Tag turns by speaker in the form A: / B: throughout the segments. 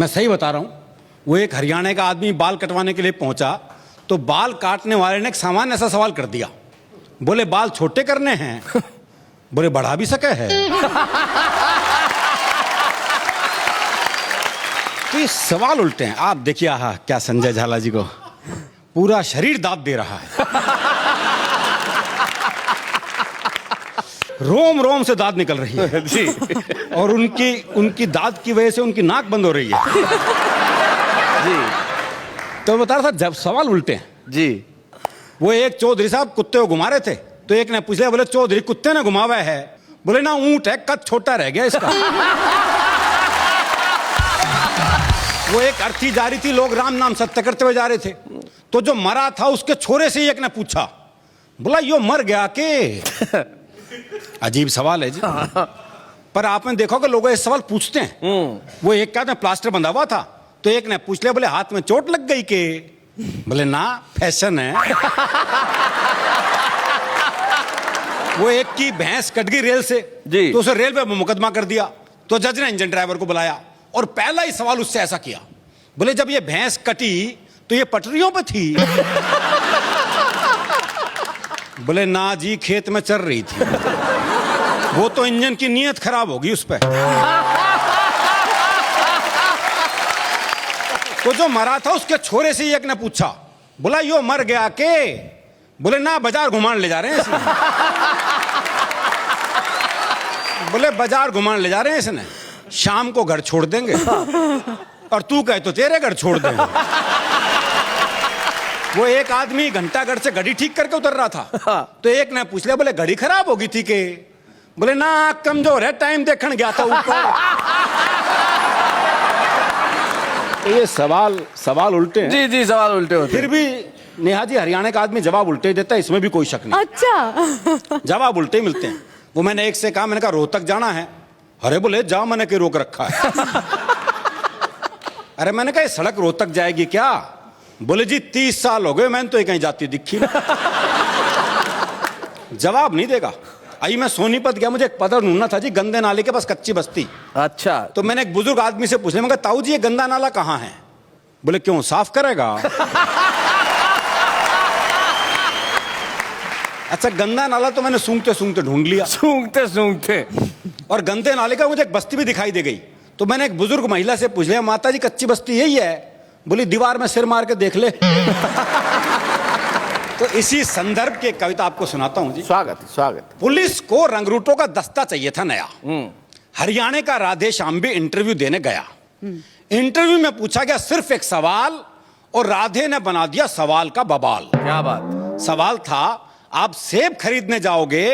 A: मैं सही बता रहा हूं। वो एक हरियाणा का आदमी बाल कटवाने के लिए पहुंचा तो बाल काटने वाले ने एक सामान्य ऐसा सवाल कर दिया। बोले बाल छोटे करने हैं? बोले बढ़ा भी सके है। तो ये सवाल उल्टे हैं। आप देखिए, आहा क्या संजय झाला जी को पूरा शरीर दांत दे रहा है। रोम रोम से दांत निकल रही है जी। और उनकी दांत की वजह से उनकी नाक बंद हो रही है जी। तो बता रहा था जब सवाल उल्टे हैं
B: जी।
A: वो एक चौधरी साहब कुत्ते को घुमा रहे थे तो एक ने पूछ लिया, बोले चौधरी कुत्ते ने घुमावा है? बोले ना ऊंट है, कद छोटा रह गया इसका। वो एक अर्थी जा रही थी, लोग राम नाम सत्य करते हुए जा रहे थे तो जो मरा था उसके छोरे से एक ने पूछा, बोला यो मर गया के? अजीब सवाल है जी। पर आपने देखा कि लोग ये सवाल पूछते हैं। वो एक क्या प्लास्टर बंधा हुआ था तो एक ने पूछ लिया, बोले हाथ में चोट लग गई के? बोले ना, फैशन है। वो एक की भैंस कट गई रेल से
B: जी।
A: तो उसे रेल पे मुकदमा कर दिया तो जज ने इंजन ड्राइवर को बुलाया और पहला ही सवाल उससे ऐसा किया, बोले जब ये भैंस कटी तो ये पटरियों पे थी? बोले ना जी, खेत में चल रही थी। वो तो इंजन की नीयत खराब होगी उस पर। तो जो मरा था उसके छोरे से एक ने पूछा, बोला यो मर गया के? बोले ना, बाजार घुमान ले जा रहे हैं इसने। बोले बाजार घुमान ले जा रहे हैं इसने, शाम को घर छोड़ देंगे। और तू कहे तो तेरे घर छोड़ देंगे। वो एक आदमी घंटाघर से घड़ी ठीक करके उतर रहा था तो एक ने पूछ लिया, बोले घड़ी खराब होगी थी के? बोले ना, कमजोर है, टाइम देखने गया था ऊपर। तो ये सवाल उल्टे हैं।
B: जी जी, सवाल उल्टे होते
A: फिर भी नेहा जी, हरियाणा का आदमी जवाब उल्टे देता है, इसमें भी कोई शक नहीं।
C: अच्छा।
A: जवाब उल्टे ही मिलते हैं। वो मैंने एक से कहा, मैंने कहा रोहतक जाना है? अरे बोले जाओ, मैंने के रोक रखा है। अरे मैंने कहा ये सड़क रोहतक जाएगी क्या? बोले जी 30 साल हो गए, मैंने तो कहीं जाती दिखी ना। जवाब नहीं देगा। आई मैं सोनीपत गया, मुझे एक पता ढूंढना था जी, गंदे नाले के पास कच्ची बस्ती।
B: अच्छा।
A: तो मैंने एक बुजुर्ग आदमी से पूछ लिया, मैं कहा ताऊ जी ये गंदा नाला कहाँ है? बोले क्यों, साफ करेगा? अच्छा, गंदा नाला तो मैंने सूंघते सूंघते ढूंढ लिया।
B: सूंघते सूंघते।
A: और गंदे नाले का मुझे एक बस्ती भी दिखाई दे गई तो मैंने एक बुजुर्ग महिला से पूछ लिया, माता जी कच्ची बस्ती यही है? बोली दीवार में सिर मार के देख ले। तो इसी संदर्भ की कविता आपको सुनाता हूं जी।
B: स्वागत।
A: पुलिस को रंगरूटों का दस्ता चाहिए था नया। हरियाणा का राधे श्याम भी इंटरव्यू देने गया। इंटरव्यू में पूछा गया सिर्फ एक सवाल और राधे ने बना दिया सवाल का बवाल।
B: क्या बात।
A: सवाल था, आप सेब खरीदने जाओगे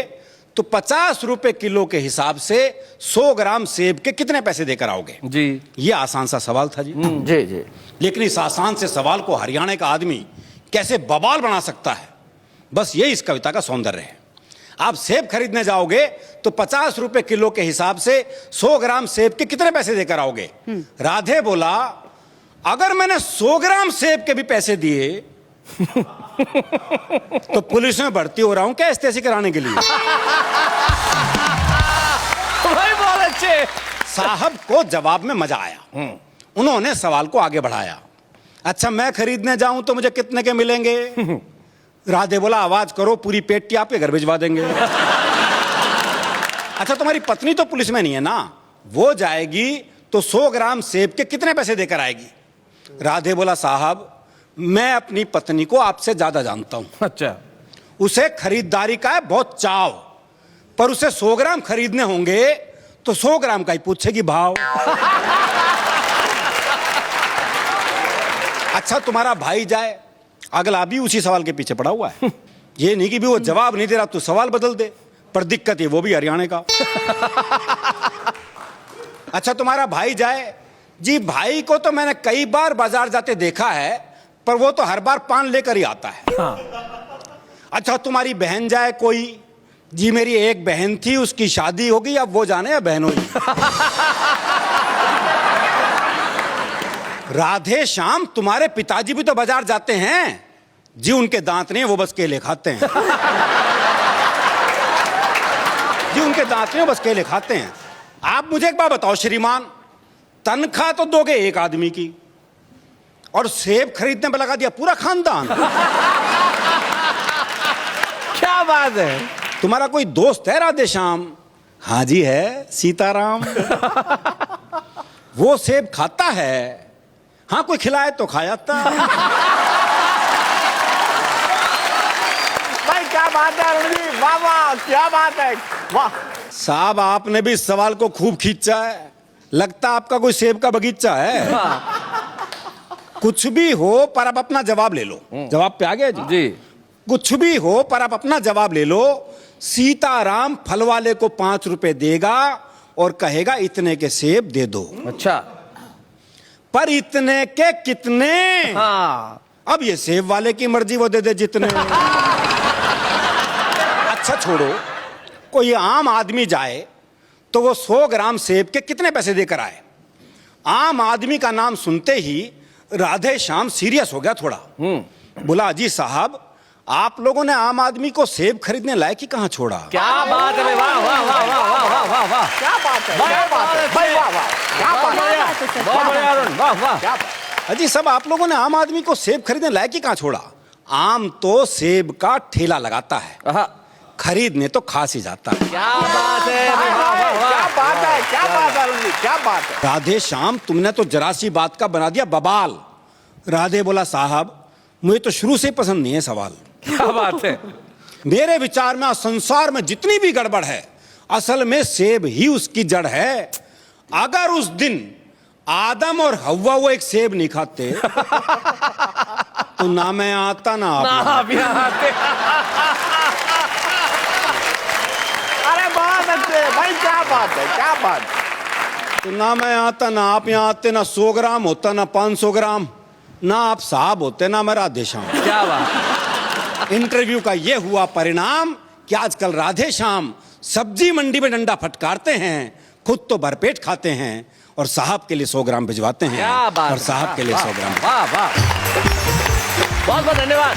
A: तो 50 रुपए किलो के हिसाब से 100 ग्राम सेब के कितने पैसे देकर आओगे? जी। ये आसान सा सवाल था जी।
B: जी जी।
A: लेकिन इस आसान से सवाल को हरियाणा का आदमी कैसे बवाल बना सकता है, बस यही इस कविता का सौंदर्य है। आप सेब खरीदने जाओगे तो 50 रुपए किलो के हिसाब से 100 ग्राम सेब के कितने पैसे देकर आओगे? राधे बोला, अगर मैंने 100 ग्राम सेब के भी पैसे दिए तो पुलिस में भर्ती हो रहा हूं क्या एसटीसी कराने के लिए?
B: भाई बहुत अच्छे।
A: साहब को जवाब में मजा आया। उन्होंने सवाल को आगे बढ़ाया, अच्छा मैं खरीदने जाऊं तो मुझे कितने के मिलेंगे? राधे बोला, आवाज करो, पूरी पेटी आपके घर भिजवा देंगे। अच्छा तुम्हारी पत्नी तो पुलिस में नहीं है ना, वो जाएगी तो 100 ग्राम सेब के कितने पैसे देकर आएगी? राधे बोला, साहब मैं अपनी पत्नी को आपसे ज्यादा जानता हूं।
B: अच्छा।
A: उसे खरीदारी का है बहुत चाव, पर उसे 100 ग्राम खरीदने होंगे तो 100 ग्राम का ही पूछेगी भाव। अच्छा तुम्हारा भाई जाए, अगला भी उसी सवाल के पीछे पड़ा हुआ है। ये नहीं कि भी वो जवाब नहीं दे रहा, तू सवाल बदल दे, पर दिक्कत है वो भी हरियाणा का। अच्छा तुम्हारा भाई जाए, जी भाई को तो मैंने कई बार बाजार जाते देखा है, पर वो तो हर बार पान लेकर ही आता है। अच्छा तुम्हारी बहन जाए कोई, जी मेरी एक बहन थी, उसकी शादी होगी, अब वो जाने या बहन होगी। राधे श्याम तुम्हारे पिताजी भी तो बाजार जाते हैं, जी उनके दांत नहीं, वो बस केले खाते हैं। जी उनके दांत नहीं, बस केले खाते हैं। आप मुझे एक बात बताओ श्रीमान, तनख्वाह तो दोगे एक आदमी की और सेब खरीदने में लगा दिया पूरा खानदान।
B: क्या बात है।
A: तुम्हारा कोई दोस्त है राधे श्याम? हाँ जी है, सीताराम। वो सेब खाता है, हाँ कोई खिलाए तो खा जाता।
B: भाई क्या बात है अरुण जी, वाह वाह, क्या बात है, वाह।
A: साहब आपने भी इस सवाल को खूब खींचा है, लगता आपका कोई सेब का बगीचा है। कुछ भी हो पर आप अपना जवाब ले लो। जवाब पे आ गया जी?
B: जी।
A: कुछ भी हो पर आप अपना जवाब ले लो। सीताराम फल वाले को 5 रुपए देगा और कहेगा इतने के सेब दे दो।
B: अच्छा।
A: पर इतने के कितने?
B: हाँ।
A: अब ये सेब वाले की मर्जी, वो दे दे जितने। अच्छा छोड़ो, कोई आम आदमी जाए तो वो 100 ग्राम सेब के कितने पैसे देकर आए? आम आदमी का नाम सुनते ही राधे श्याम सीरियस हो गया थोड़ा। बोला अजी साहब, आप लोगों ने आम आदमी को सेब खरीदने लायक ही कहां छोड़ा?
B: क्या बात है भाई, वाह वाह वाह वाह वाह वाह वाह वाह,
C: क्या बात है,
B: वाह,
C: क्या बात है भाई, वाह वाह, क्या बात है,
B: बहुत बढ़िया अरुण, वाह वाह।
C: क्या बात।
A: अजी सब आप लोगों ने आम आदमी को सेब खरीदने लायक ही कहां छोड़ा? आम तो सेब का ठेला लगाता है,
B: आहा,
A: खरीदने तो खास ही जाता है।
B: क्या बात है, वाह वाह
C: क्या
B: वाह।
C: बात है, क्या बात है अरुण जी, क्या बात है।
A: राधे श्याम तुमने तो जरा सी बात का बना दिया बवाल। राधे बोला साहब मुझे तो शुरू से पसंद नहीं है सवाल।
B: क्या बात है।
A: मेरे विचार में संसार में जितनी भी गड़बड़ है असल में सेब ही उसकी जड़ है। अगर उस दिन आदम और हव्वा वो एक सेब नहीं खाते तो ना मैं आता ना आप।
B: आप यहाँ आते।
C: अरे बहुत अच्छे भाई, क्या बात है, क्या बात है।
A: तो ना मैं आता ना आप यहाँ आते, ना 100 ग्राम होता ना 500 ग्राम, ना आप साहब होते ना मैं राधे श्याम।
B: क्या बात।
A: इंटरव्यू का ये हुआ परिणाम कि आजकल राधे श्याम सब्जी मंडी में डंडा फटकारते हैं, खुद तो भरपेट खाते हैं और साहब के लिए 100 ग्राम भिजवाते हैं।
B: क्या बात।
A: और साहब के लिए 100 ग्राम।
B: वाह वाह, बहुत बहुत धन्यवाद।